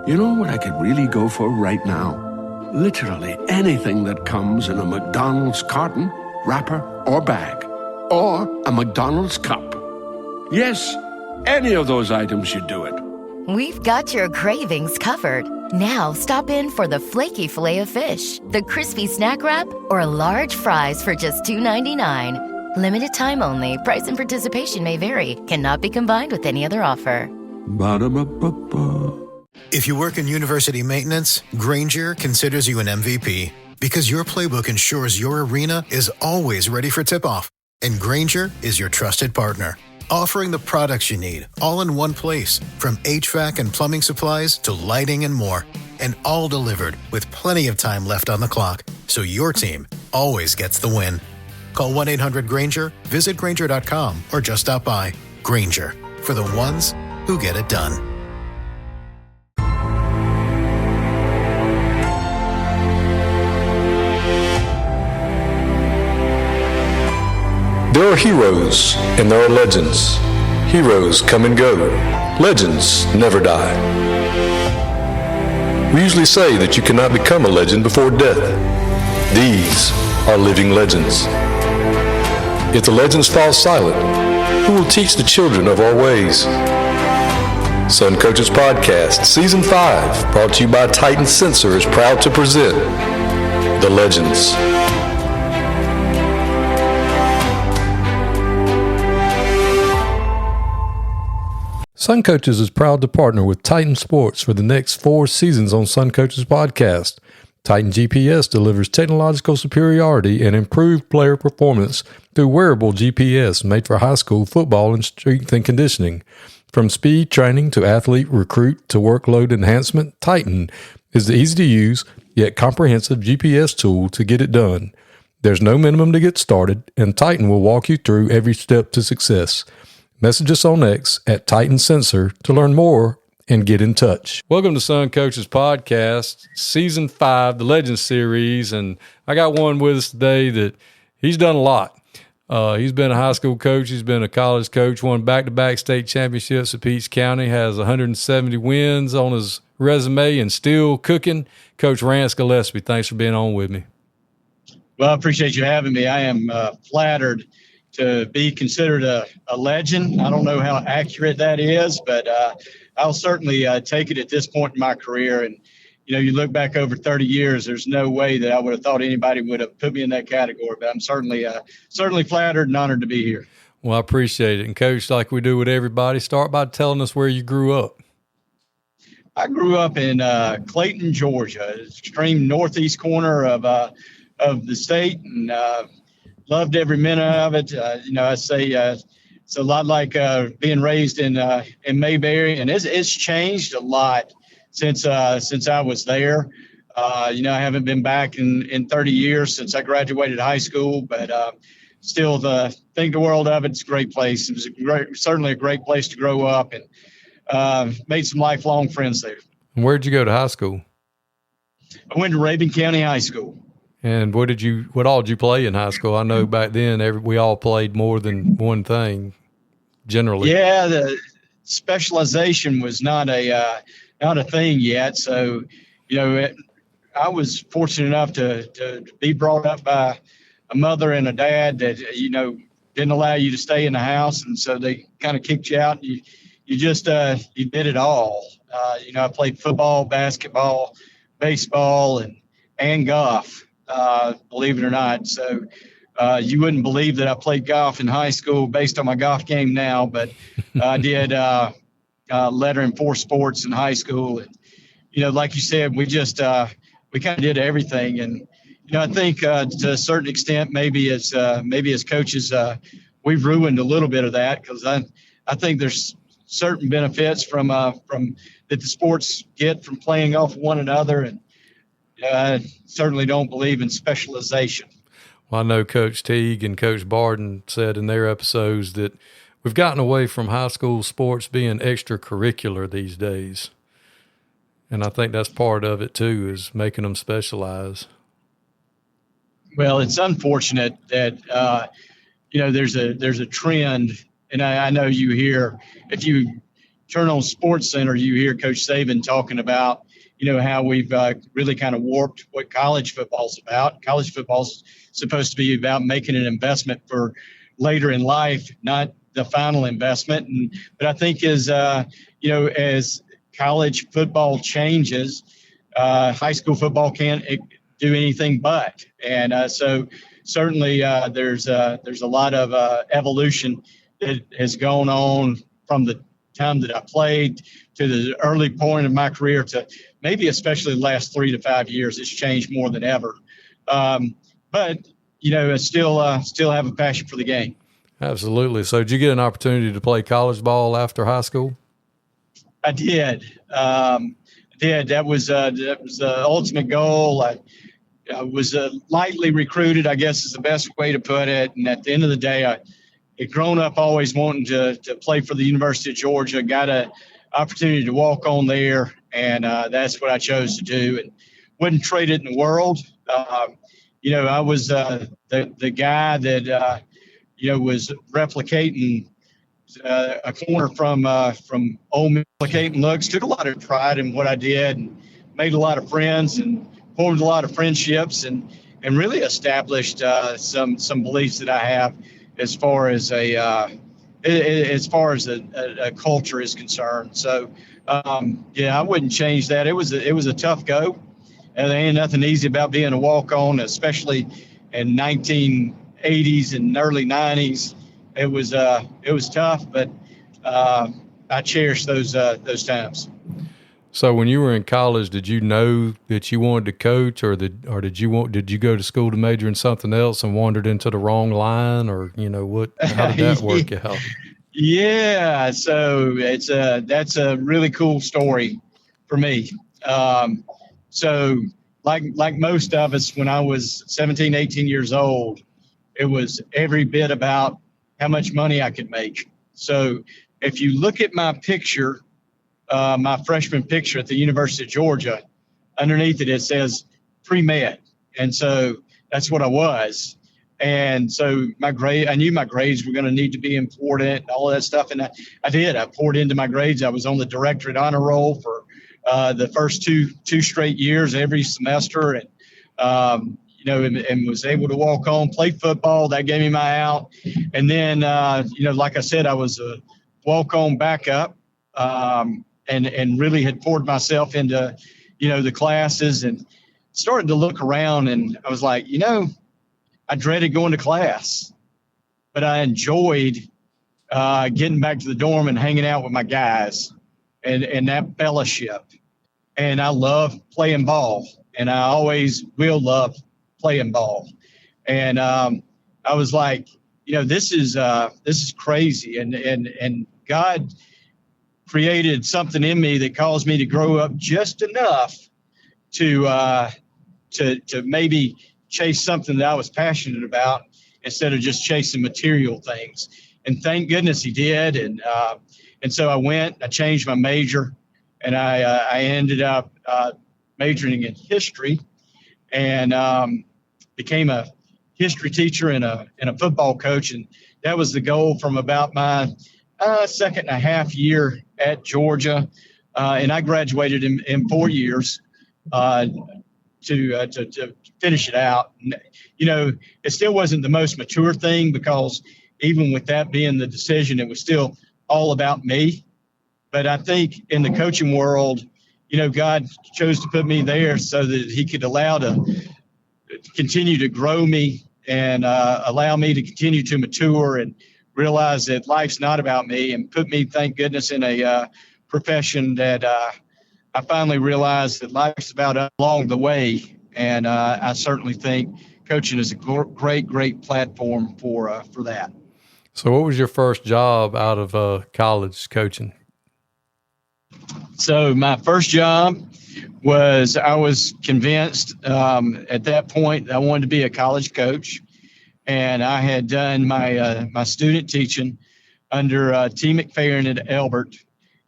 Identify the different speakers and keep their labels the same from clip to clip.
Speaker 1: You know what I could really go for right now? Literally anything that comes in a McDonald's carton, wrapper, or bag. Or a McDonald's cup. Yes, any of those items should do it.
Speaker 2: We've got your cravings covered. Now stop in for the flaky Filet-O-Fish, the crispy snack wrap, or large fries for just $2.99. Limited time only. Price and participation may vary. Cannot be combined with any other offer.
Speaker 1: Ba-da-ba-ba-ba.
Speaker 3: If you work in university maintenance, Grainger considers you an MVP because your playbook ensures your arena is always ready for tip-off. And Grainger is your trusted partner, offering the products you need all in one place, from HVAC and plumbing supplies to lighting and more. And all delivered with plenty of time left on the clock, so your team always gets the win. Call 1-800-GRAINGER, visit Grainger.com, or just stop by. Grainger, for the ones who get it done.
Speaker 4: There are heroes and there are legends. Heroes come and go. Legends never die. We usually say that you cannot become a legend before death. These are living legends. If the legends fall silent, who will teach the children of our ways? Sun Coaches Podcast, Season 5, brought to you by Titan Sensor, is proud to present The Legends. Sun Coaches is proud to partner with Titan Sports for the next 4 seasons on Sun Coaches Podcast. Titan GPS delivers technological superiority and improved player performance through wearable GPS made for high school football and strength and conditioning. From speed training to athlete recruit to workload enhancement, Titan is the easy-to-use yet comprehensive GPS tool to get it done. There's no minimum to get started, and Titan will walk you through every step to success. Message us on X at Titan Sensor to learn more and get in touch. Welcome to Sun Coaches Podcast, Season 5, the Legends Series, and I got one with us today that he's done a lot. He's been a high school coach. He's been a college coach, won back-to-back state championships at Peach County, has 170 wins on his resume, and still cooking. Coach Rance Gillespie, thanks for being on with me.
Speaker 5: Well, I appreciate you having me. I am flattered to be considered a legend. I don't know how accurate that is, but I'll certainly take it at this point in my career. And, you know, you look back over 30 years, there's no way that I would have thought anybody would have put me in that category, but I'm certainly flattered and honored to be here.
Speaker 4: Well, I appreciate it. And Coach, like we do with everybody, start by telling us where you grew up.
Speaker 5: I grew up in Clayton, Georgia, extreme northeast corner of the state, and loved every minute of it. I say it's a lot like being raised in Mayberry, and it's changed a lot since I was there. I haven't been back in 30 years since I graduated high school, but still think the world of it. It's a great place. It was certainly a great place to grow up, and made some lifelong friends there.
Speaker 4: And where'd you go to high school?
Speaker 5: I went to Rabun County High School.
Speaker 4: And what all did you play in high school? I know back then we all played more than one thing, generally.
Speaker 5: Yeah, the specialization was not a thing yet. So, I was fortunate enough to be brought up by a mother and a dad that didn't allow you to stay in the house, and so they kind of kicked you out. And you just you did it all. I played football, basketball, baseball, and golf. Believe it or not. So you wouldn't believe that I played golf in high school based on my golf game now, but I did letter in 4 sports in high school. And, like you said, we kind of did everything. And, I think to a certain extent, maybe as coaches, we've ruined a little bit of that, because I think there's certain benefits from that the sports get from playing off one another. And I certainly don't believe in specialization.
Speaker 4: Well, I know Coach Teague and Coach Barden said in their episodes that we've gotten away from high school sports being extracurricular these days. And I think that's part of it too, is making them specialize.
Speaker 5: Well, it's unfortunate that, there's a trend, and I know you hear, if you turn on Sports Center, you hear Coach Saban talking about, how we've really kind of warped what college football's about. College football's supposed to be about making an investment for later in life, not the final investment. But I think as college football changes, high school football can't do anything but. And so certainly there's a lot of evolution that has gone on from the time that I played to the early point of my career to maybe especially the last 3 to 5 years. It's changed more than ever. But I still have a passion for the game.
Speaker 4: Absolutely. So did you get an opportunity to play college ball after high school?
Speaker 5: I did. That was the ultimate goal. I was lightly recruited, I guess is the best way to put it. And at the end of the day, I had grown up always wanting to play for the University of Georgia, got an opportunity to walk on there, and that's what I chose to do and wouldn't trade it in the world. I was the guy that, was replicating a corner from Ole Miss, replicating looks, took a lot of pride in what I did and made a lot of friends and formed a lot of friendships and really established some beliefs that I have as far as a culture is concerned. So, I wouldn't change that. It was a tough go. And there ain't nothing easy about being a walk-on, especially in 1980s and early 90s. It was tough, but I cherish those times.
Speaker 4: So when you were in college, did you know that you wanted to coach, or did you go to school to major in something else and wandered into the wrong line, or how did that work out?
Speaker 5: Yeah, so that's a really cool story for me. So like most of us, when I was 17, 18 years old, it was every bit about how much money I could make. So if you look at my picture, my freshman picture at the University of Georgia, underneath it says pre-med. And so that's what I was. And so I knew my grades were going to need to be important and all of that stuff. And I did. I poured into my grades. I was on the directorate honor roll for the first two straight years, every semester. And, and was able to walk on, play football. That gave me my out. And then, like I said, I was a walk-on backup and really had poured myself into, the classes and started to look around. And I was like, I dreaded going to class, but I enjoyed getting back to the dorm and hanging out with my guys and that fellowship. And I love playing ball, and I always will love playing ball. And I was like, this is crazy. And God created something in me that caused me to grow up just enough to maybe chase something that I was passionate about instead of just chasing material things. And thank goodness he did. And so I changed my major, and I ended up majoring in history and became a history teacher and a football coach. And that was the goal from about my second and a half year at Georgia. And I graduated in 4 years to finish it out. It still wasn't the most mature thing, because even with that being the decision, it was still all about me. But I think in the coaching world, God chose to put me there so that he could allow to continue to grow me and allow me to continue to mature and realize that life's not about me, and put me, thank goodness, in a profession that I finally realized that life's about along the way. And I certainly think coaching is a great platform for that.
Speaker 4: So what was your first job out of college coaching?
Speaker 5: So my first job was, I was convinced at that point I wanted to be a college coach. And I had done my student teaching under T. McFerrin at Elbert,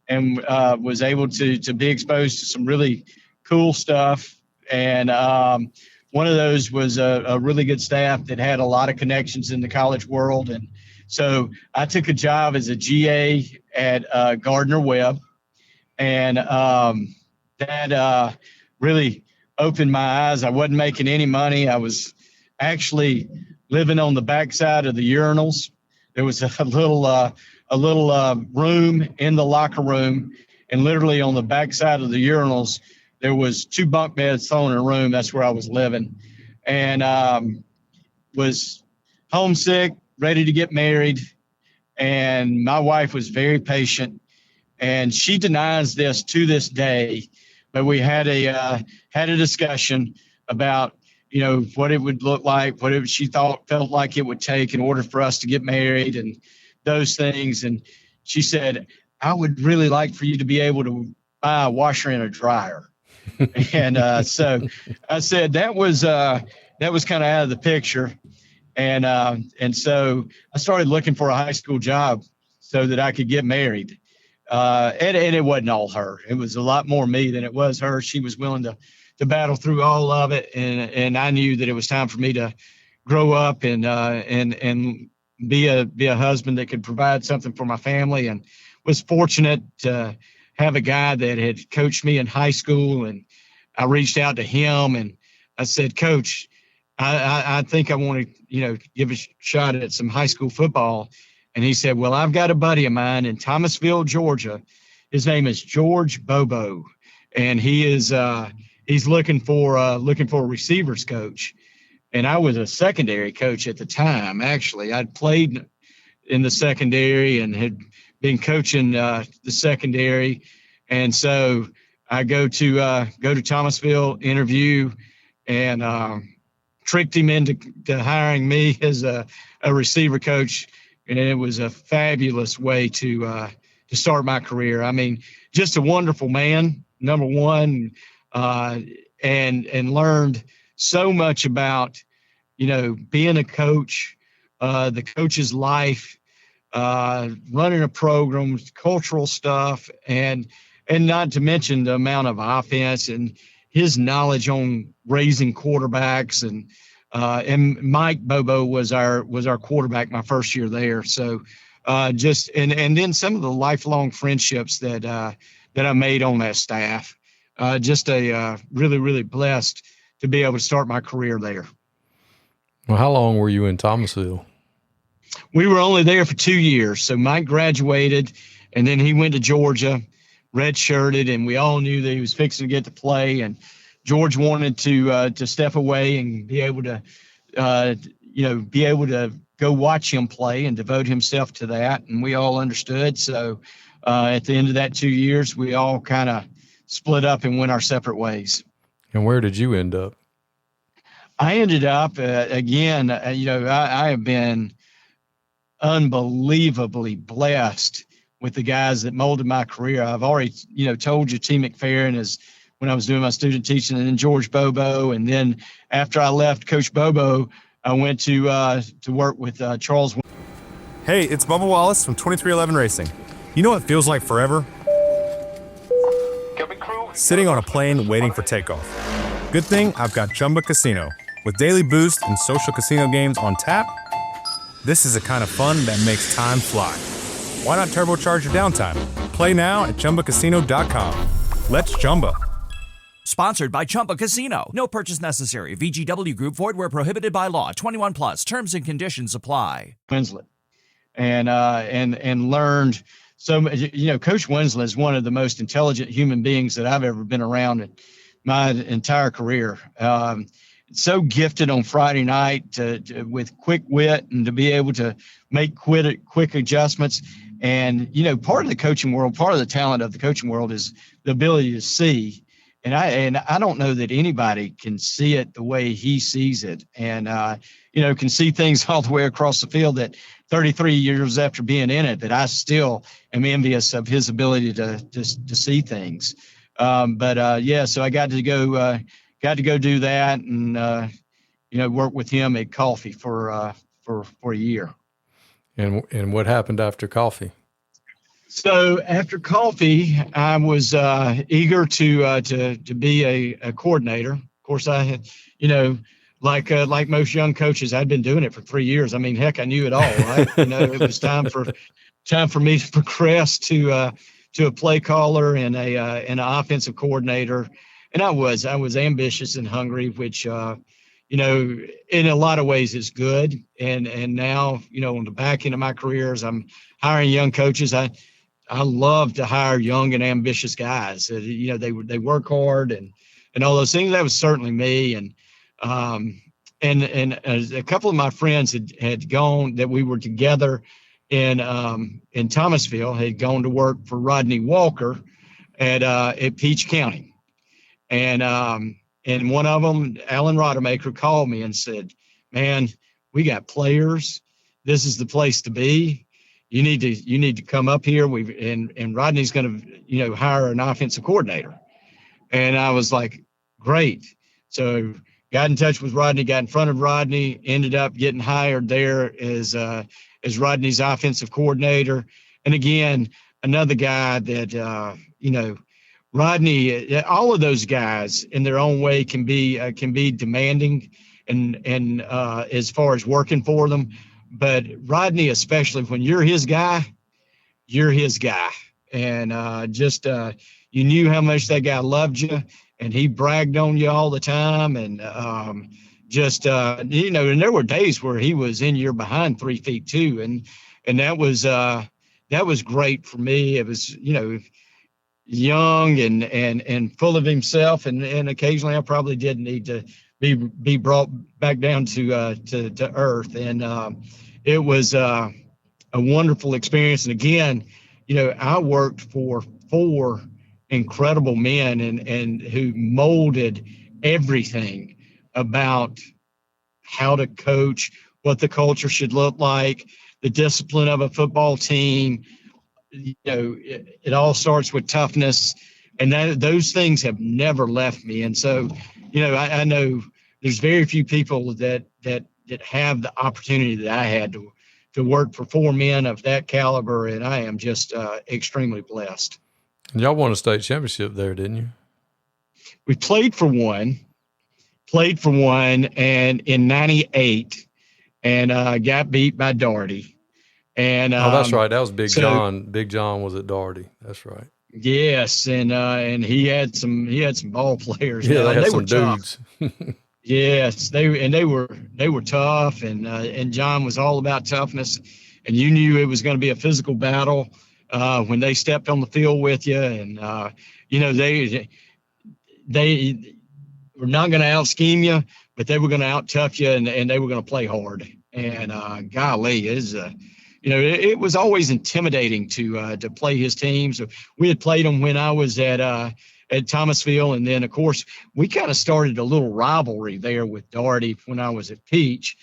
Speaker 5: and was able to be exposed to some really cool stuff. And one of those was a really good staff that had a lot of connections in the college world. And So I took a job as a GA at Gardner Webb, and that really opened my eyes. I wasn't making any money. I was actually living on the backside of the urinals. There was a little room in the locker room, and literally on the backside of the urinals, there was 2 bunk beds thrown in a room. That's where I was living, and was homesick, ready to get married. And my wife was very patient, and she denies this to this day. But we had a discussion about, what it would look like, she felt like it would take in order for us to get married and those things. And she said, I would really like for you to be able to buy a washer and a dryer. And so I said that was kind of out of the picture. And so I started looking for a high school job so that I could get married. And it wasn't all her. It was a lot more me than it was her. She was willing to battle through all of it. And I knew that it was time for me to grow up and be a husband that could provide something for my family, and was fortunate to have a guy that had coached me in high school. And I reached out to him and I said, Coach, I think I want to, give a shot at some high school football. And he said, well, I've got a buddy of mine in Thomasville, Georgia. His name is George Bobo, and he's looking for a receivers coach. And I was a secondary coach at the time. Actually, I'd played in the secondary and had been coaching the secondary. And so I go to Thomasville, interview, and tricked him into hiring me as a receiver coach. And it was a fabulous way to start my career. I mean, just a wonderful man, number one, and learned so much about, being a coach, the coach's life, running a program, cultural stuff, and not to mention the amount of offense and his knowledge on raising quarterbacks. And Mike Bobo was our quarterback my first year there. So and then some of the lifelong friendships that I made on that staff. Just really, really blessed to be able to start my career there.
Speaker 4: Well, how long were you in Thomasville?
Speaker 5: We were only there for 2 years. So Mike graduated, and then he went to Georgia, redshirted, and we all knew that he was fixing to get to play. And George wanted to step away and be able to go watch him play and devote himself to that. And we all understood. So at the end of that 2 years, we all kind of split up and went our separate ways.
Speaker 4: And where did you end up?
Speaker 5: I ended up, I have been unbelievably blessed with the guys that molded my career. I've already, told you T. McFerrin is when I was doing my student teaching, and then George Bobo. And then after I left Coach Bobo, I went to work with Charles.
Speaker 6: Hey, it's Bubba Wallace from 2311 Racing. You know what feels like forever? Sitting on a plane waiting for takeoff. Good thing I've got Chumba Casino. With daily boost and social casino games on tap, this is the kind of fun that makes time fly. Why not turbocharge your downtime? Play now at ChumbaCasino.com. Let's Chumba.
Speaker 7: Sponsored by Chumba Casino. No purchase necessary. VGW Group. Void where prohibited by law. 21 plus. Terms and conditions apply.
Speaker 5: Winslette, and learned so much. Coach Winslette is one of the most intelligent human beings that I've ever been around in my entire career. So gifted on Friday night with quick wit and to be able to make quick adjustments. And, part of the coaching world, part of the talent of the coaching world is the ability to see. And I don't know that anybody can see it the way he sees it, and can see things all the way across the field that 33 years after being in it, that I still am envious of his ability to see things. So I got to go do that and work with him at Coffee for a year.
Speaker 4: And what happened after Coffee?
Speaker 5: So after Coffee, I was eager to be a coordinator. Of course, I had, like most young coaches, I'd been doing it for 3 years. I mean, heck, I knew it all, right? It was time for me to progress to a play caller and an offensive coordinator. And I was ambitious and hungry, which, in a lot of ways is good. And now, on the back end of my career, as I'm hiring young coaches, I love to hire young and ambitious guys. They work hard and all those things. That was certainly me. And a couple of my friends had gone, that we were together in Thomasville, had gone to work for Rodney Walker at Peach County. And one of them, Alan Rodemaker, called me and said, "Man, we got players. This is the place to be. You need to come up here. And Rodney's going to, hire an offensive coordinator." And I was like, great. So got in touch with Rodney, got in front of Rodney, ended up getting hired there as Rodney's offensive coordinator. And again, another guy that, Rodney, all of those guys in their own way can be demanding and as far as working for them. But Rodney, especially when you're his guy, you're his guy. And you knew how much that guy loved you, and he bragged on you all the time. And and there were days where he was in your behind 3 feet too. And that was great for me. It was, young and full of himself. And occasionally I probably did need to be brought back down to earth. And it was a wonderful experience. And again, I worked for 4 incredible men and who molded everything about how to coach, what the culture should look like, the discipline of a football team. It all starts with toughness, and those things have never left me. And so, I know there's very few people that have the opportunity that I had to work for 4 men of that caliber, and I am just extremely blessed.
Speaker 4: And y'all won a state championship there, didn't you?
Speaker 5: We played for one, and in '98, and got beat by Daugherty. And
Speaker 4: that's right. That was Big John. Big John was at Daugherty. That's right.
Speaker 5: Yes, and he had some ball players.
Speaker 4: Yeah, they had
Speaker 5: they
Speaker 4: some
Speaker 5: were
Speaker 4: dudes.
Speaker 5: Yes, they were tough, and John was all about toughness, and you knew it was going to be a physical battle when they stepped on the field with you, and they were not going to out scheme you, but they were going to out tough you, and they were going to play hard. And golly, it was always intimidating to play his team. So we had played them when I was at Thomasville. And then, of course, we kind of started a little rivalry there with Daugherty when I was at Peach.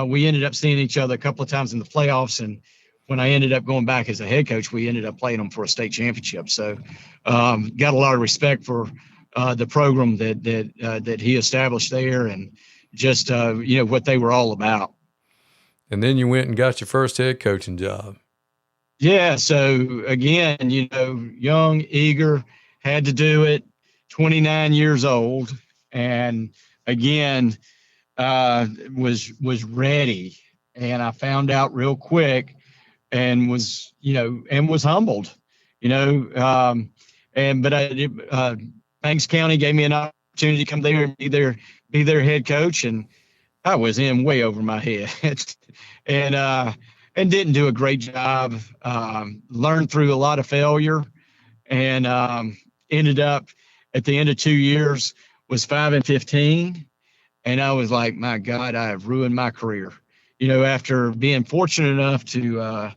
Speaker 5: We ended up seeing each other a couple of times in the playoffs. And when I ended up going back as a head coach, we ended up playing them for a state championship. So got a lot of respect for the program that he established there, and just, what they were all about.
Speaker 4: And then you went and got your first head coaching job.
Speaker 5: Yeah. So again, young, eager, had to do it, 29 years old. And again, was ready. And I found out real quick and was humbled, but Banks County gave me an opportunity to come there and be their head coach. And I was in way over my head and didn't do a great job. Learned through a lot of failure, and ended up at the end of 2 years was 5-15. And I was like, my God, I have ruined my career. After being fortunate enough to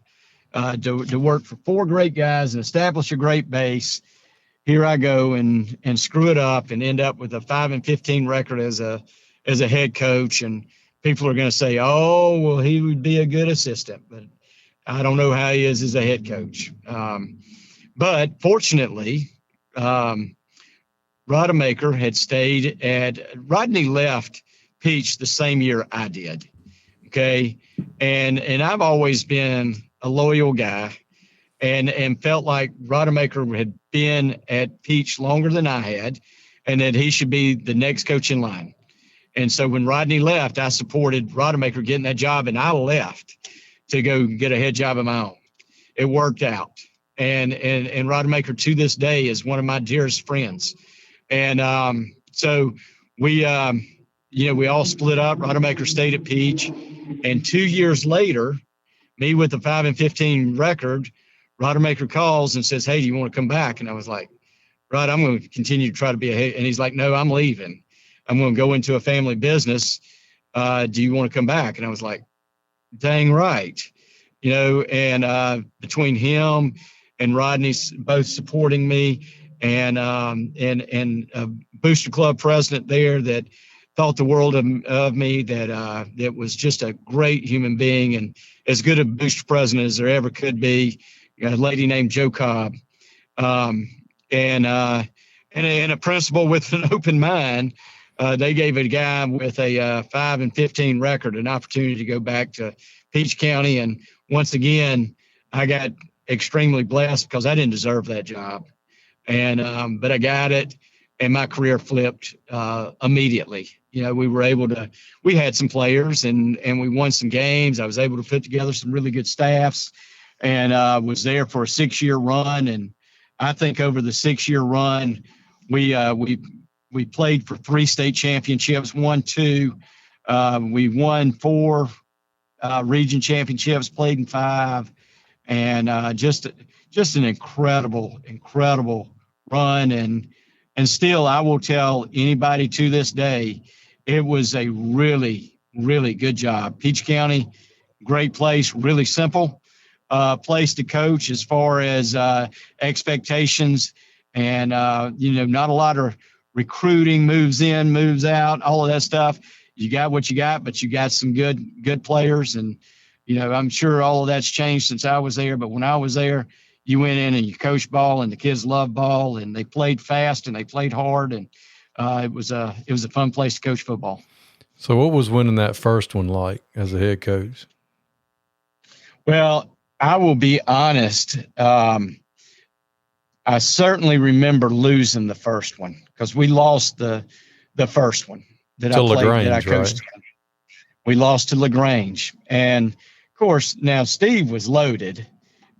Speaker 5: work for 4 great guys and establish a great base, here I go and screw it up and end up with a 5-15 record as a head coach. And people are going to say, oh, well, he would be a good assistant, but I don't know how he is as a head coach. But fortunately, Rodemaker had stayed Rodney left Peach the same year I did. Okay. And I've always been a loyal guy and felt like Rodemaker had been at Peach longer than I had, and that he should be the next coach in line. And so when Rodney left, I supported Rodemaker getting that job, and I left to go get a head job of my own. It worked out. And Rodemaker to this day is one of my dearest friends. And so we all split up. Rodemaker stayed at Peach. And 2 years later, me with a 5-15 record, Rodemaker calls and says, "Hey, do you want to come back?" And I was like, "Rod, I'm going to continue to try to be a head." And he's like, "No, I'm leaving. I'm going to go into a family business. Do you want to come back?" And I was like, "Dang right." And between him and Rodney both supporting me, and a booster club president there that thought the world of me, that was just a great human being and as good a booster president as there ever could be, a lady named Joe Cobb, and a principal with an open mind. They gave a guy with a 5-15 record an opportunity to go back to Peach County. And once again, I got extremely blessed because I didn't deserve that job. But I got it, and my career flipped immediately. We had some players and we won some games. I was able to put together some really good staffs, and was there for a 6-year run. And I think over the 6-year run, we played for 3 state championships, won 2. We won 4 region championships, played in 5, and just an incredible run. And still, I will tell anybody to this day, it was a really, really good job. Peach County, great place, really simple place to coach as far as expectations, and not a lot of recruiting, moves in, moves out, all of that stuff. You got what you got, but you got some good players. And, I'm sure all of that's changed since I was there. But when I was there, you went in and you coached ball, and the kids loved ball, and they played fast and they played hard. And it was a fun place to coach football.
Speaker 4: So what was winning that first one like as a head coach?
Speaker 5: Well, I will be honest. I certainly remember losing the first one because we lost the first one that I coached. Right? We lost to LaGrange, and of course now Steve was loaded,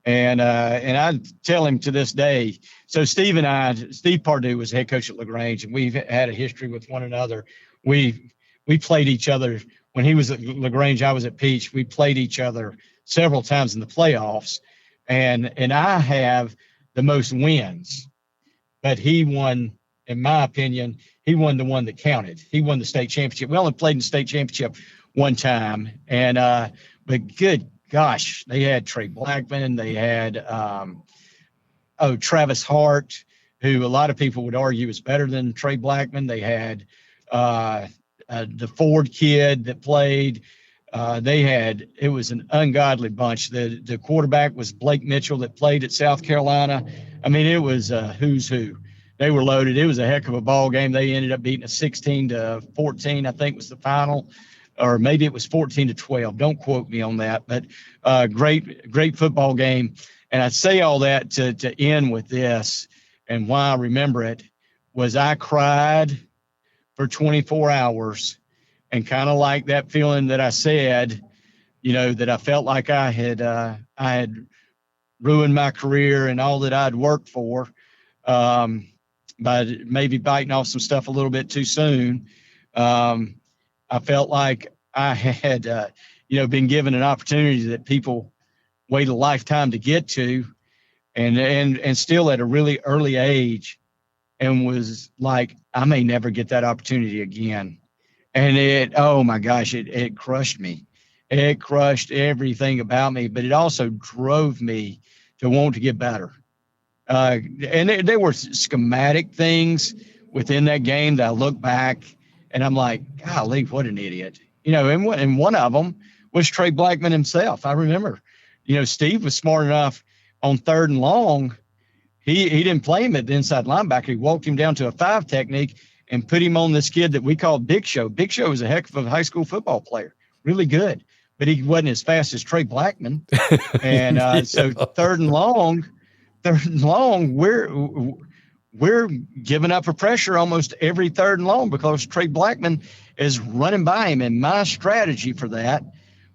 Speaker 5: and I tell him to this day. So Steve Pardue was head coach at LaGrange, and we've had a history with one another. We played each other when he was at LaGrange. I was at Peach. We played each other several times in the playoffs, and I have the most wins, but he won, in my opinion, he won the one that counted. He won the state championship. We only played in the state championship one time, and but good gosh, they had Trey Blackman, they had Travis Hart, who a lot of people would argue is better than Trey Blackman. They had the Ford kid that played. It was an ungodly bunch. The quarterback was Blake Mitchell that played at South Carolina. I mean, it was who's who. They were loaded. It was a heck of a ball game. They ended up beating us 16-14, I think was the final, or maybe it was 14-12. Don't quote me on that, but great football game. And I say all that to end with this, and why I remember it was I cried for 24 hours. And kind of like that feeling that I said, that I felt like I had ruined my career and all that I'd worked for, by maybe biting off some stuff a little bit too soon. I felt like I had, been given an opportunity that people wait a lifetime to get to, and still at a really early age, and was like, I may never get that opportunity again. And oh my gosh, it crushed me. It crushed everything about me, but it also drove me to want to get better. And there were schematic things within that game that I look back and I'm like, golly, what an idiot. And one of them was Trey Blackman himself. I remember, Steve was smart enough on 3rd and long. He didn't play him at the inside linebacker. He walked him down to a 5 technique and put him on this kid that we called Big Show. Big Show was a heck of a high school football player, really good, but he wasn't as fast as Trey Blackman. And so 3rd and long, we're giving up for pressure almost every 3rd and long because Trey Blackman is running by him. And my strategy for that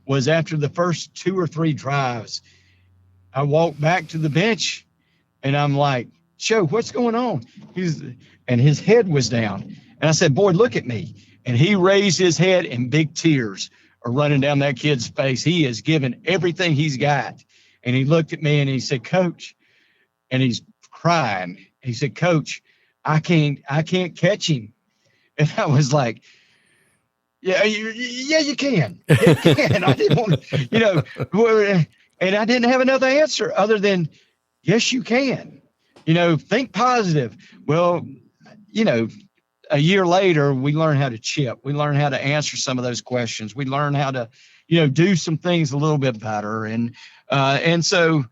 Speaker 5: was after the first 2 or 3 drives, I walked back to the bench and I'm like, Joe, what's going on? And his head was down. And I said, boy, look at me. And he raised his head and big tears are running down that kid's face. He is giving everything he's got. And he looked at me and he said, Coach, and he's crying. He said, Coach, I can't catch him. And I was like, yeah, you can. You can. I didn't want to, and I didn't have another answer other than, yes, you can. Think positive. Well, a year later, we learned how to chip. We learned how to answer some of those questions. We learned how to, do some things a little bit better. And so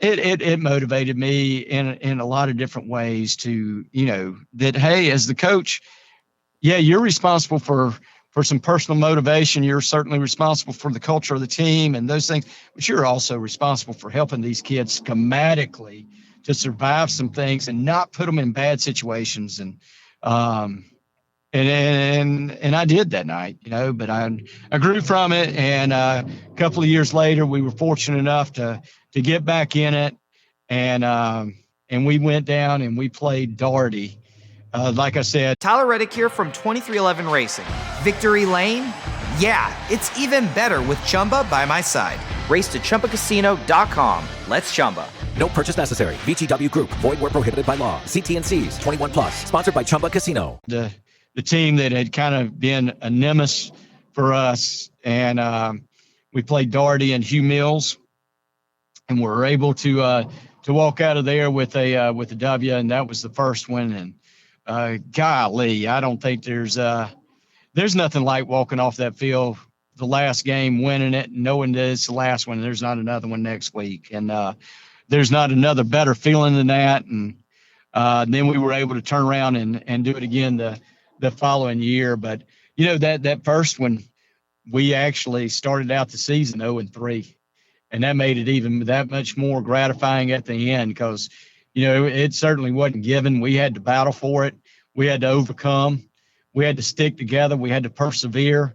Speaker 5: it motivated me in a lot of different ways to, that, hey, as the coach, yeah, you're responsible for some personal motivation. You're certainly responsible for the culture of the team and those things, but you're also responsible for helping these kids schematically to survive some things and not put them in bad situations. And I did that night, but I grew from it. And a couple of years later, we were fortunate enough to get back in it. And we went down and we played Daugherty. Like I said,
Speaker 8: Tyler Reddick here from 2311 Racing. Victory Lane? Yeah, it's even better with Chumba by my side. Race to ChumbaCasino.com. Let's Chumba.
Speaker 9: No purchase necessary. VGW Group. Void where prohibited by law. See T&Cs. 21 plus. Sponsored by Chumba Casino.
Speaker 5: The team that had kind of been a nemesis for us, and we played Daugherty and Hugh Mills, and we were able to walk out of there with a W, and that was the first one. And golly, I don't think there's nothing like walking off that field the last game, winning it, knowing that it's the last one. There's not another one next week, and there's not another better feeling than that. And then we were able to turn around and do it again the following year. But that first one, we actually started out the season 0-3, and that made it even that much more gratifying at the end because it certainly wasn't given. We had to battle for it. We had to overcome. We had to stick together. We had to persevere.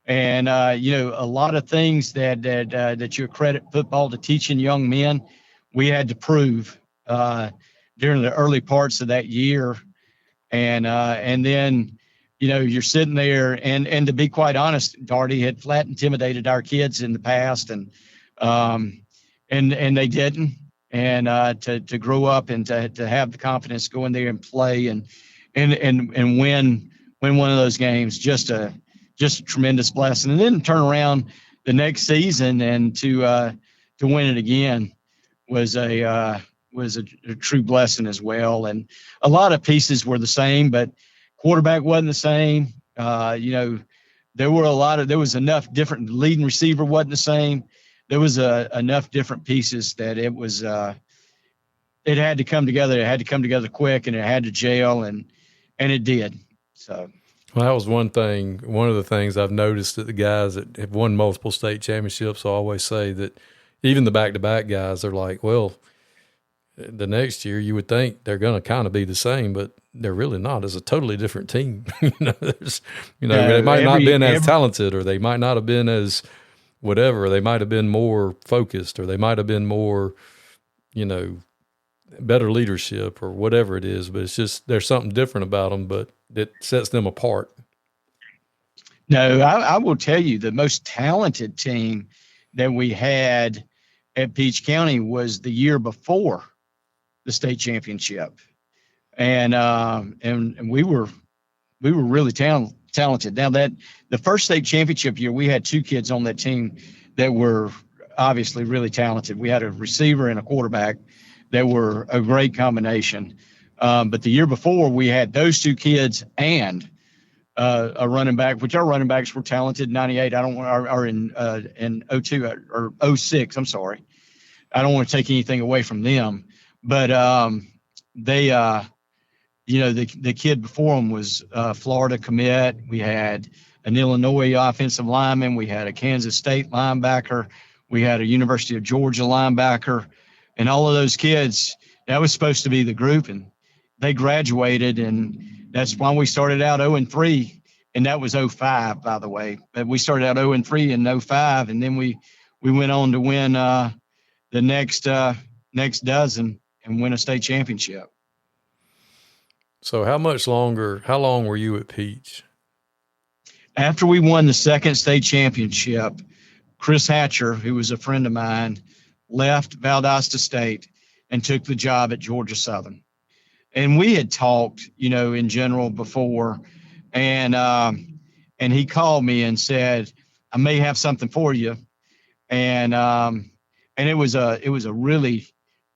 Speaker 5: And, a lot of things that you accredit football to teaching young men, we had to prove during the early parts of that year. And then, you're sitting there and to be quite honest, Daugherty had flat intimidated our kids in the past and they didn't. And to grow up and to have the confidence to go in there and play and win one of those games, just a tremendous blessing. And then turn around the next season and to win it again was a true blessing as well. And a lot of pieces were the same, but quarterback wasn't the same. There was enough different. Leading receiver wasn't the same. There was enough different pieces that it was it had to come together. It had to come together quick, and it had to gel, and it did. So.
Speaker 4: Well, that was one thing. One of the things I've noticed that the guys that have won multiple state championships always say that even the back-to-back guys are like, well, the next year you would think they're going to kind of be the same, but they're really not. It's a totally different team. They might not have been as talented, or they might not have been as whatever. They might have been more focused, or they might have been more, better leadership or whatever it is. But it's just there's something different about them, but it sets them apart.
Speaker 5: No, I will tell you the most talented team that we had at Peach County was the year before the state championship. And we were really talented. Now that the first state championship year, we had 2 kids on that team that were obviously really talented. We had a receiver and a quarterback that were a great combination. But the year before, we had those 2 kids and a running back, which our running backs were talented. 98, or in 02 or 06. I'm sorry, I don't want to take anything away from them, but they, the kid before them was Florida commit. We had an Illinois offensive lineman. We had a Kansas State linebacker. We had a University of Georgia linebacker, and all of those kids. That was supposed to be the group, and they graduated, and that's why we started out 0-3, and that was 05, by the way. But we started out 0-3 in 05, and then we went on to win the next dozen and win a state championship.
Speaker 4: So how long were you at Peach?
Speaker 5: After we won the second state championship, Chris Hatcher, who was a friend of mine, left Valdosta State and took the job at Georgia Southern. And we had talked, in general before, and he called me and said, I may have something for you. And it was a really,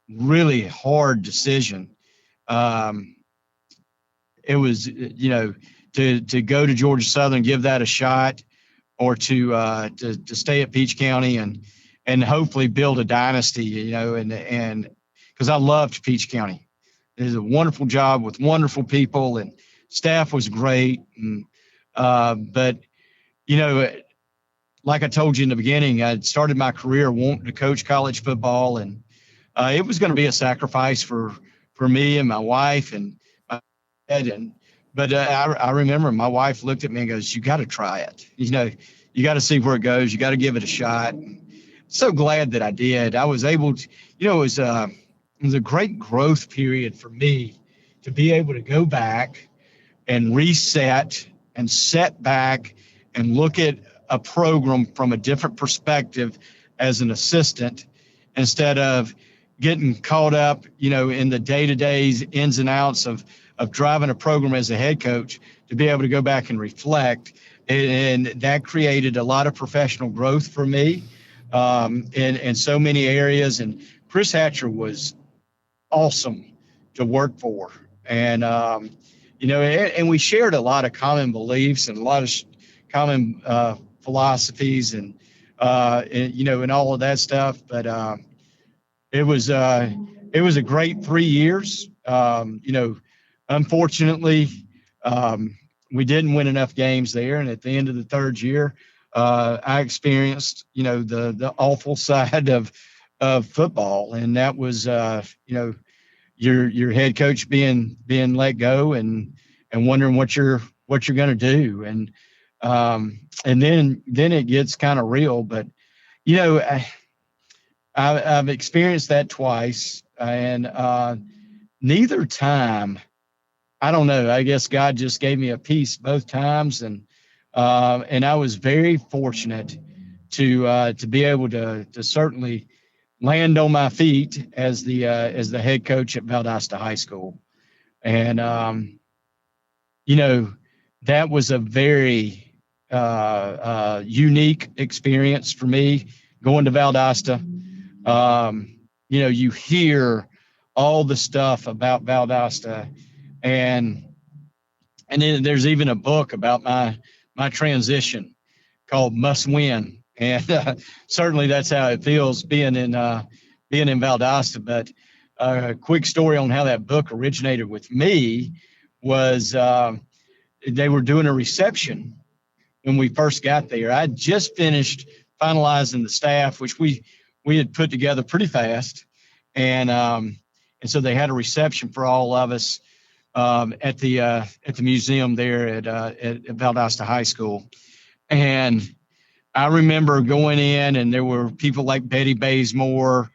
Speaker 5: really hard decision. It was, to go to Georgia Southern, give that a shot, or to stay at Peach County and hopefully build a dynasty, and because I loved Peach County. It was a wonderful job with wonderful people, and staff was great. And, but, like I told you in the beginning, I started my career wanting to coach college football, and it was going to be a sacrifice for me and my wife and my dad. But I remember my wife looked at me and goes, you got to try it. You got to see where it goes. You got to give it a shot. So glad that I did. I was able to, it was a great growth period for me to be able to go back and reset and set back and look at a program from a different perspective as an assistant, instead of getting caught up, in the day-to-days ins and outs of driving a program as a head coach, to be able to go back and reflect. And that created a lot of professional growth for me in so many areas. And Chris Hatcher was awesome to work for. And, and we shared a lot of common beliefs and a lot of common philosophies and all of that stuff. But it was a great 3 years. Unfortunately, we didn't win enough games there. And at the end of the third year, I experienced, the awful side of football. And that was, your head coach being let go and wondering what you're going to do. And then it gets kind of real, but, I've experienced that twice, and neither time, I don't know, I guess God just gave me a peace both times. And I was very fortunate to be able to certainly land on my feet as the head coach at Valdosta High School. And, that was a very unique experience for me going to Valdosta. You hear all the stuff about Valdosta, and then there's even a book about my transition called Must Win. And certainly that's how it feels being in Valdosta. But a quick story on how that book originated with me was they were doing a reception when we first got there. I just finished finalizing the staff, which we had put together pretty fast. And so they had a reception for all of us at the museum there at Valdosta High School. And I remember going in, and there were people like Betty Bazemore,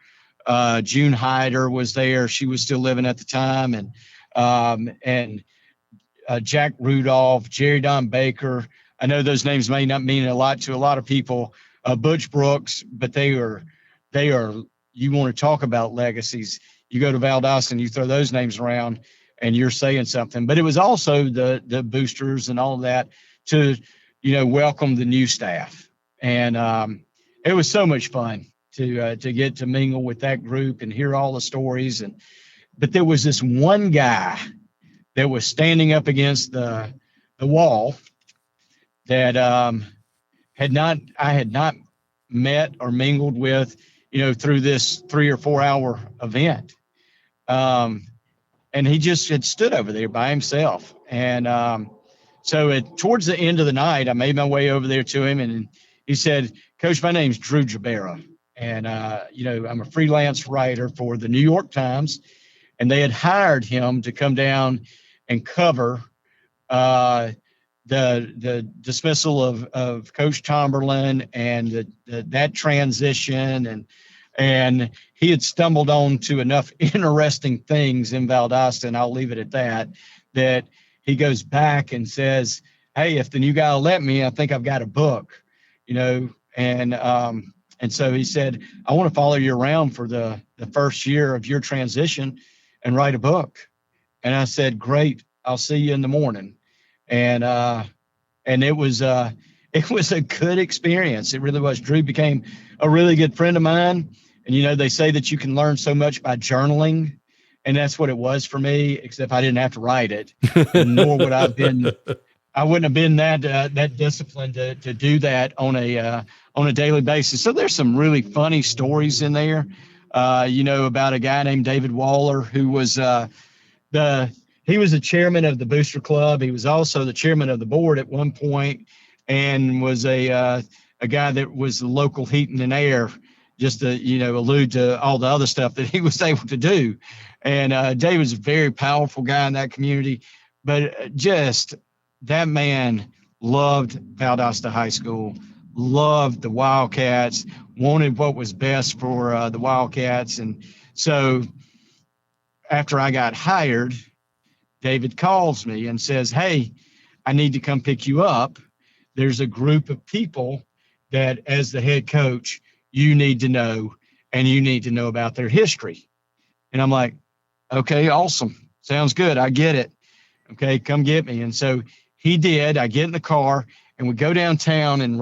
Speaker 5: June Hyder was there. She was still living at the time. And Jack Rudolph, Jerry Don Baker. I know those names may not mean a lot to a lot of people. Butch Brooks, but they are, you want to talk about legacies. You go to Valdosta and you throw those names around and you're saying something. But it was also the boosters and all of that to, welcome the new staff. And it was so much fun to get to mingle with that group and hear all the stories. But there was this one guy that was standing up against the wall that I had not met or mingled with, through this 3 or 4 hour event. And he just had stood over there by himself. And so towards the end of the night, I made my way over there to him, and he said, "Coach, my name's Drew Jabera, and I'm a freelance writer for the New York Times, and they had hired him to come down and cover the dismissal of Coach Tomberlin and that transition, and he had stumbled on to enough interesting things in Valdosta, and I'll leave it at that he goes back and says, hey, if the new guy will let me, I think I've got a book, and so he said, I want to follow you around for the first year of your transition and write a book. And I said, great, I'll see you in the morning. And it was a good experience. It really was. Drew became a really good friend of mine. And, they say that you can learn so much by journaling. And that's what it was for me, except I didn't have to write it. Nor would I wouldn't have been that disciplined to do that on a daily basis. So there's some really funny stories in there, about a guy named David Waller, who was he was the chairman of the Booster Club. He was also the chairman of the board at one point, and was a guy that was the local heating and air, just to allude to all the other stuff that he was able to do. And David's a very powerful guy in that community, but just that man loved Valdosta High School, loved the Wildcats, wanted what was best for the Wildcats. And so after I got hired, David calls me and says, hey, I need to come pick you up. There's a group of people that, as the head coach, you need to know, and you need to know about their history. And I'm like, okay, awesome. Sounds good. I get it. Okay, come get me. And so he did. I get in the car, and we go downtown, and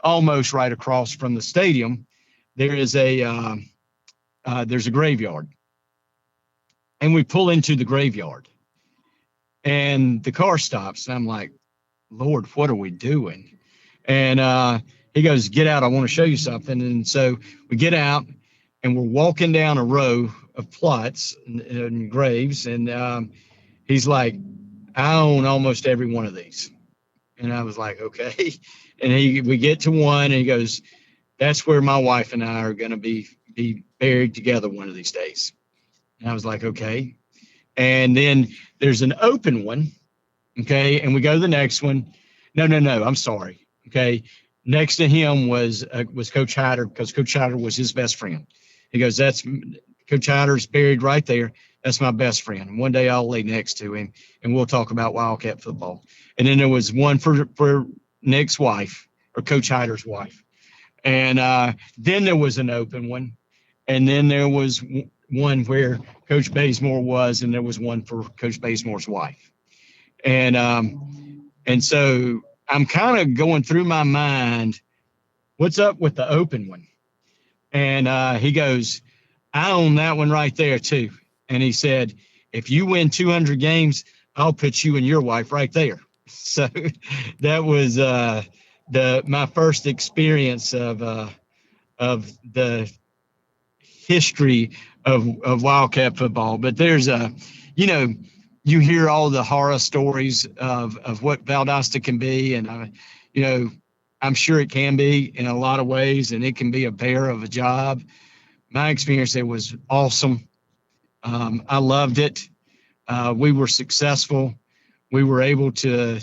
Speaker 5: almost right across from the stadium, there's a graveyard. And we pull into the graveyard, and the car stops. And I'm like, Lord, what are we doing? And he goes, get out. I want to show you something. And so we get out, and we're walking down a row of plots and graves. And he's like, I own almost every one of these. And I was like, okay. And we get to one, and he goes, that's where my wife and I are going to be buried together one of these days. And I was like, okay. And then there's an open one, okay, and we go to the next one. No, I'm sorry, okay. Next to him was Coach Hyder, because Coach Hyder was his best friend. He goes, that's Coach Hyder's buried right there. That's my best friend. And one day I'll lay next to him, and we'll talk about Wildcat football. And then there was one for Nick's wife, or Coach Hyder's wife. And then there was an open one. And then there was one where Coach Bazemore was, and there was one for Coach Bazemore's wife. And so I'm kind of going through my mind, what's up with the open one? And he goes, I own that one right there too. And he said, if you win 200 games, I'll put you and your wife right there. So that was my first experience of the history of Wildcat football. But there's you hear all the horror stories of what Valdosta can be, and I'm sure it can be in a lot of ways, and it can be a bear of a job. My experience there was awesome. I loved it. We were successful. We were able to,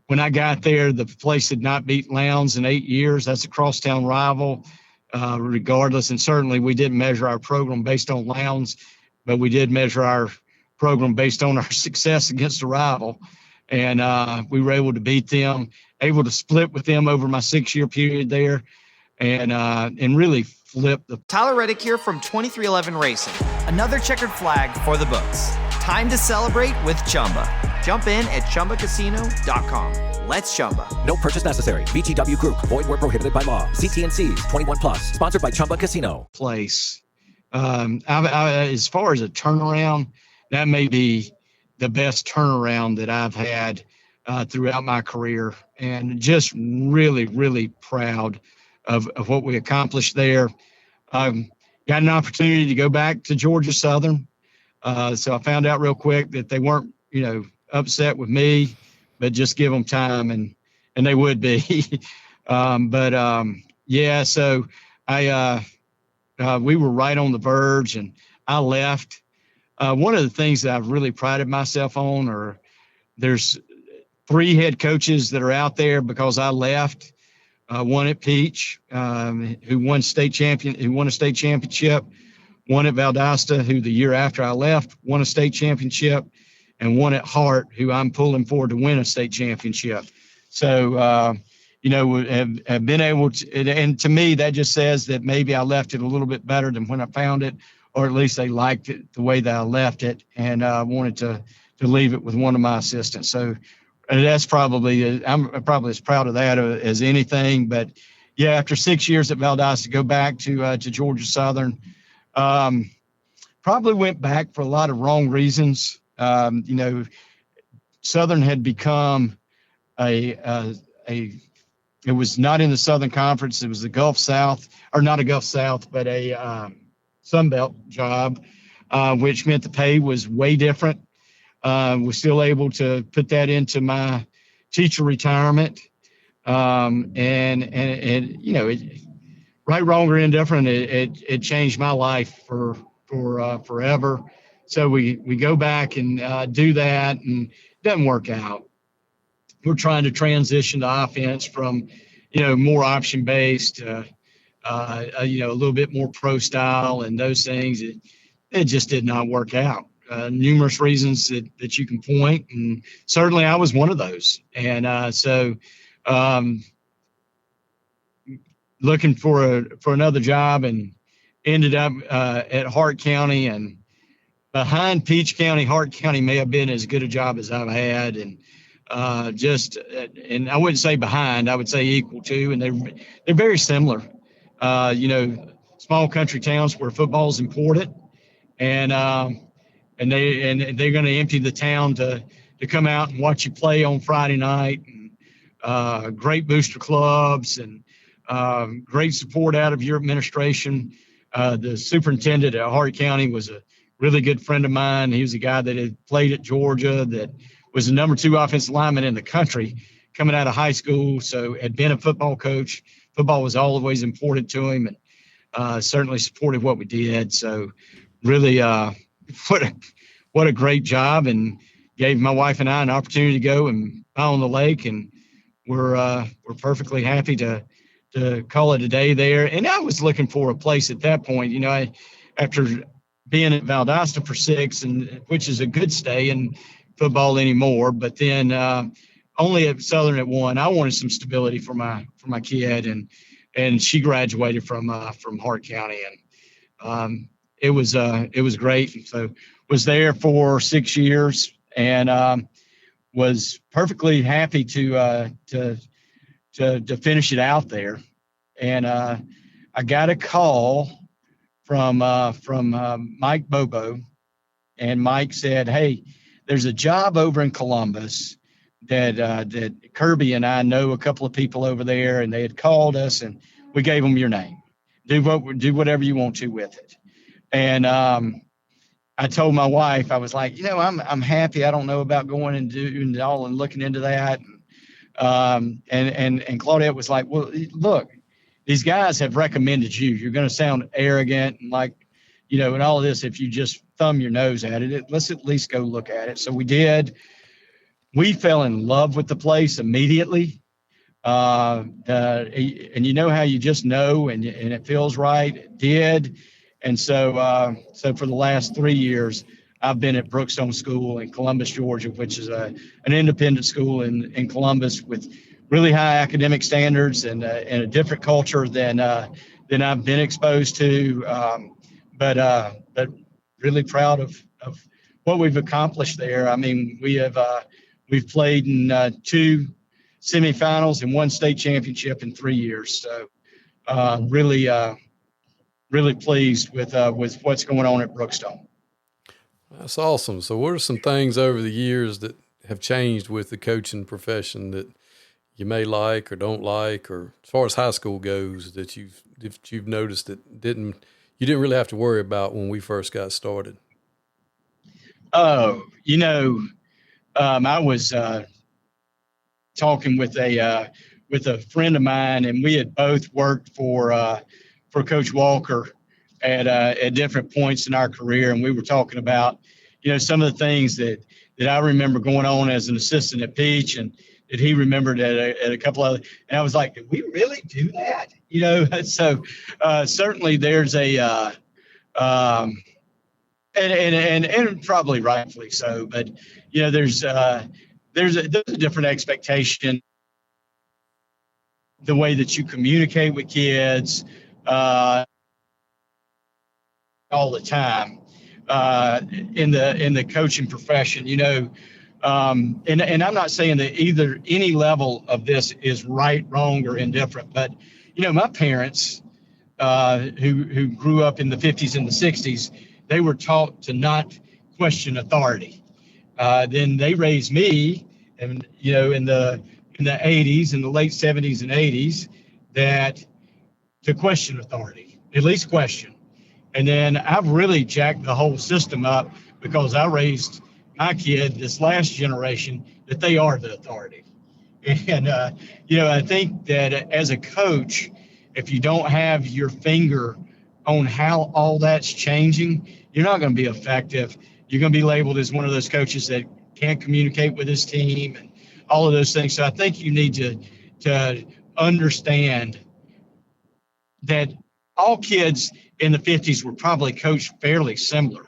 Speaker 5: when I got there, the place had not beat Lowndes in 8 years. That's a crosstown rival, regardless. And certainly we didn't measure our program based on Lowndes, but we did measure our program based on our success against a rival. And we were able to beat them, able to split with them over my 6-year period there, and really flip the.
Speaker 8: Tyler Reddick here from 2311 Racing. Another checkered flag for the books. Time to celebrate with Chumba. Jump in at ChumbaCasino.com. Let's Chumba.
Speaker 9: No purchase necessary. VGW Group. Void where prohibited by law. See TNCs. 21+. Sponsored by Chumba Casino.
Speaker 5: Place. As far as a turnaround, that may be the best turnaround that I've had throughout my career, and just really, really proud of what we accomplished there. Got an opportunity to go back to Georgia Southern. So I found out real quick that they weren't, upset with me, but just give them time, and they would be. So we were right on the verge, and I left, one of the things that I've really prided myself on, or there's 3 head coaches that are out there because I left. One at Peach, who won a state championship. One at Valdosta, who the year after I left won a state championship, and one at Hart, who I'm pulling forward to win a state championship. So, have been able to, and to me, that just says that maybe I left it a little bit better than when I found it, or at least they liked it the way that I left it, and wanted to leave it with one of my assistants. So that's probably, I'm probably as proud of that as anything. But yeah, after 6 years at Valdosta, go back to Georgia Southern. Probably went back for a lot of wrong reasons. Southern had become it was not in the Southern Conference. It was the Gulf South, or not a Gulf South, but a Sun Belt job, which meant the pay was way different. Was still able to put that into my teacher retirement. Right, wrong, or indifferent, it changed my life for forever. So we go back and do that, and it doesn't work out. We're trying to transition to offense from, more option based, a little bit more pro style and those things. It just did not work out. Numerous reasons that you can point, and certainly I was one of those. And so looking for another job, and ended up at Hart County, and behind Peach County, Hart County may have been as good a job as I've had, and and I wouldn't say behind, I would say equal to, and they're very similar. Small country towns where football is important, and they're going to empty the town to come out and watch you play on Friday night, and great booster clubs, and great support out of your administration. The superintendent at Hart County was a really good friend of mine. He was a guy that had played at Georgia, that was the number 2 offensive lineman in the country coming out of high school. So had been a football coach. Football was always important to him, and certainly supported what we did. So really, what a great job, and gave my wife and I an opportunity to go and bow on the lake, and we're perfectly happy to call it a day there. And I was looking for a place at that point, after being at Valdosta for 6, and which is a good stay in football anymore, but then only at Southern at 1. I wanted some stability for my kid, and she graduated from Hart County, and it was great. So was there for 6 years, and was perfectly happy to finish it out there. And I got a call from Mike Bobo, and Mike said, "Hey, there's a job over in Columbus that Kirby and I know a couple of people over there, and they had called us, and we gave them your name. Do whatever you want to with it." And I told my wife, I was like, I'm happy. I don't know about going and doing it all and looking into that. And Claudette was like, "Well, look, these guys have recommended you. You're going to sound arrogant and and all of this if you just thumb your nose at it. Let's at least go look at it." So we did. We fell in love with the place immediately. And how you just know, and it feels right. It did. And so for the last 3 years, I've been at Brookstone School in Columbus, Georgia, which is an independent school in Columbus with really high academic standards and a different culture than I've been exposed to. But really proud of what we've accomplished there. I mean, we've played in 2 semifinals and 1 state championship in 3 years. So really pleased with what's going on at Brookstone.
Speaker 4: That's awesome. So what are some things over the years that have changed with the coaching profession that you may like or don't like, or as far as high school goes, that you've noticed that you didn't really have to worry about when we first got started?
Speaker 5: Oh, I was talking with a friend of mine, and we had both worked for Coach Walker at different points in our career. And we were talking about, some of the things that I remember going on as an assistant at Peach, and that he remembered at a couple of, and I was like, did we really do that? So certainly there's a, and probably rightfully so, but there's a different expectation, the way that you communicate with kids all the time in the coaching profession, and I'm not saying that either any level of this is right, wrong, or indifferent, but my parents who grew up in the 50s and the 60s, they were taught to not question authority. Then they raised me, and in the 80s, in the late 70s and 80s, that to question authority, at least question. And then I've really jacked the whole system up because I raised my kid, this last generation, that they are the authority. And I think that as a coach, if you don't have your finger on how all that's changing, you're not going to be effective. You're going to be labeled as one of those coaches that can't communicate with his team and all of those things. So I think you need to understand that all kids in the 50s were probably coached fairly similar.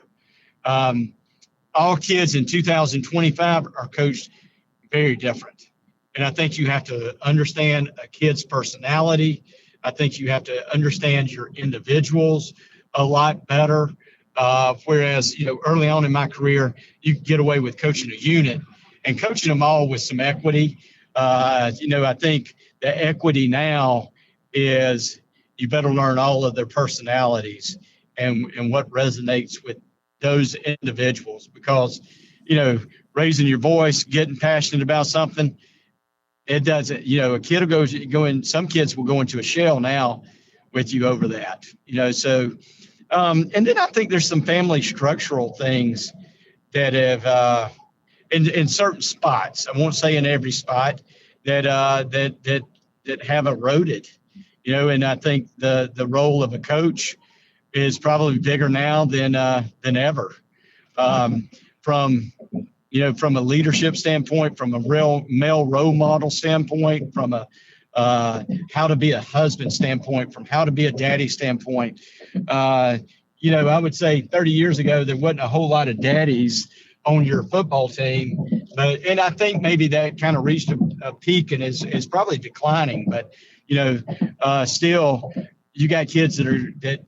Speaker 5: All kids in 2025 are coached very different. And I think you have to understand a kid's personality. I think you have to understand your individuals a lot better. Whereas, early on in my career, you could get away with coaching a unit and coaching them all with some equity. I think the equity now is you better learn all of their personalities and what resonates with those individuals, because, raising your voice, getting passionate about something, it doesn't, a kid will go in, some kids will go into a shell now with you over that, so, and then I think there's some family structural things that have, in certain spots, I won't say in every spot, that have eroded, and I think the role of a coach is probably bigger now than ever, from a leadership standpoint, from a real male role model standpoint, from a how to be a husband standpoint, from how to be a daddy standpoint. I would say 30 years ago, there wasn't a whole lot of daddies on your football team, and I think maybe that kind of reached a peak and is probably declining, but still you got kids that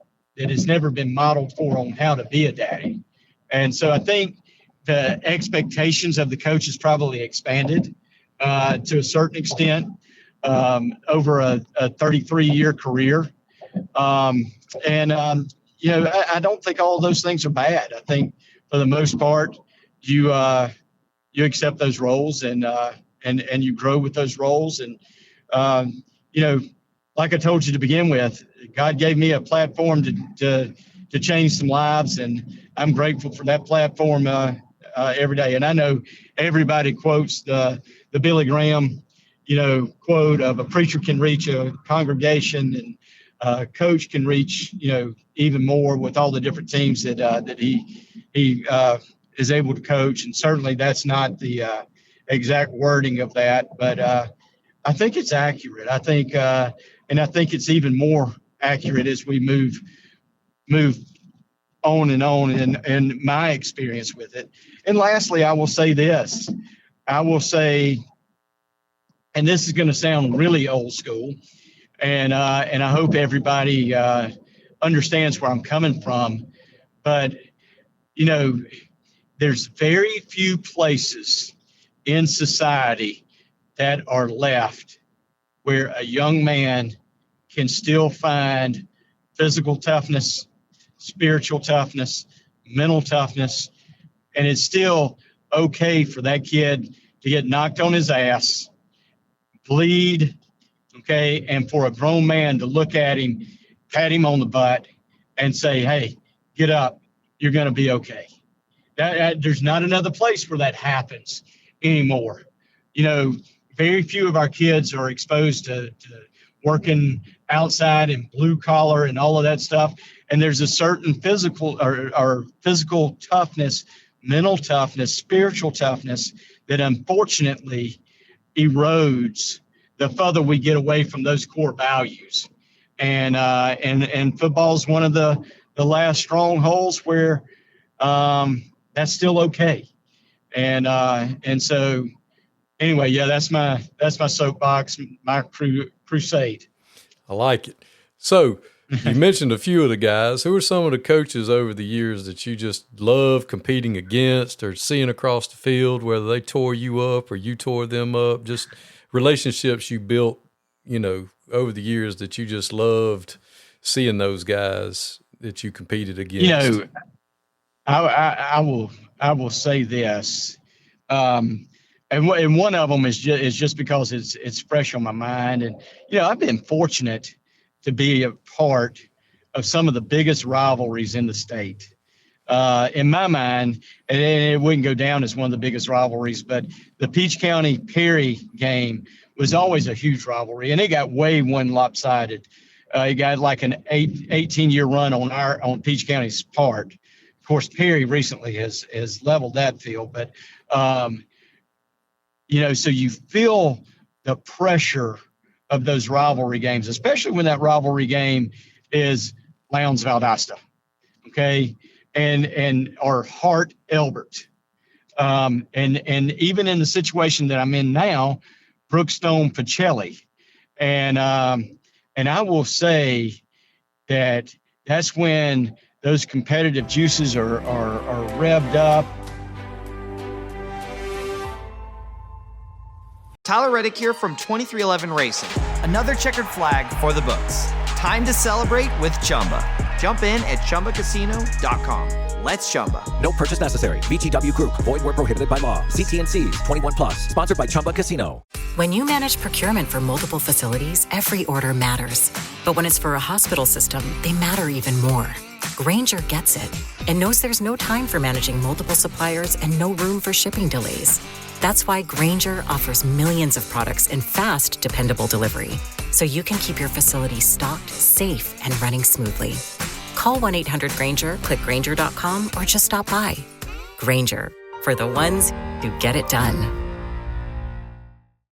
Speaker 5: has never been modeled for on how to be a daddy. And so I think the expectations of the coach has probably expanded to a certain extent over a 33-year career. I don't think all of those things are bad. I think for the most part, you accept those roles and you grow with those roles. And, like I told you to begin with, God gave me a platform to change some lives, and I'm grateful for that platform every day. And I know everybody quotes the Billy Graham, quote of a preacher can reach a congregation and a coach can reach, even more with all the different teams that he is able to coach. And certainly that's not the exact wording of that, but I think it's accurate. I think, and I think it's even more accurate as we move on in my experience with it. And lastly, I will say this. I will say, and this is going to sound really old school, and I hope everybody understands where I'm coming from, but, there's very few places in society that are left where a young man can still find physical toughness, spiritual toughness, mental toughness, and it's still okay for that kid to get knocked on his ass, bleed, okay, and for a grown man to look at him, pat him on the butt, and say, hey, get up, you're going to be okay. There's not another place where that happens anymore. Very few of our kids are exposed to working outside and blue collar and all of that stuff. And there's a certain physical or physical toughness, mental toughness, spiritual toughness that unfortunately erodes the further we get away from those core values. And football is one of the last strongholds where that's still okay. And so anyway, yeah, that's my soapbox, my crusade.
Speaker 4: I like it. So you mentioned a few of the guys. Who are some of the coaches over the years that you just love competing against or seeing across the field, whether they tore you up or you tore them up, just relationships you built, over the years that you just loved seeing those guys that you competed against?
Speaker 5: I will say this. And one of them is just because it's fresh on my mind. And, I've been fortunate to be a part of some of the biggest rivalries in the state. In my mind, and it wouldn't go down as one of the biggest rivalries, but the Peach County Perry game was always a huge rivalry, and it got way one lopsided. It got like an 18-year run on Peach County's part. Of course, Perry recently has leveled that field, but so you feel the pressure of those rivalry games, especially when that rivalry game is Lowndes Valdosta, okay, and or Hart Elbert, and even in the situation that I'm in now, Brookstone Pacelli, and I will say that's when those competitive juices are revved up.
Speaker 8: Tyler Reddick here from 2311 Racing. Another checkered flag for the books. Time to celebrate with Chumba. Jump in at ChumbaCasino.com. Let's Chumba.
Speaker 9: No purchase necessary. VGW Group. Void where prohibited by law. See T&Cs. 21+. Sponsored by Chumba Casino.
Speaker 10: When you manage procurement for multiple facilities, every order matters. But when it's for a hospital system, they matter even more. Grainger gets it and knows there's no time for managing multiple suppliers and no room for shipping delays. That's why Grainger offers millions of products in fast, dependable delivery, so you can keep your facility stocked, safe, and running smoothly. Call 1-800-GRAINGER, click Grainger.com, or just stop by. Grainger, for the ones who get it done.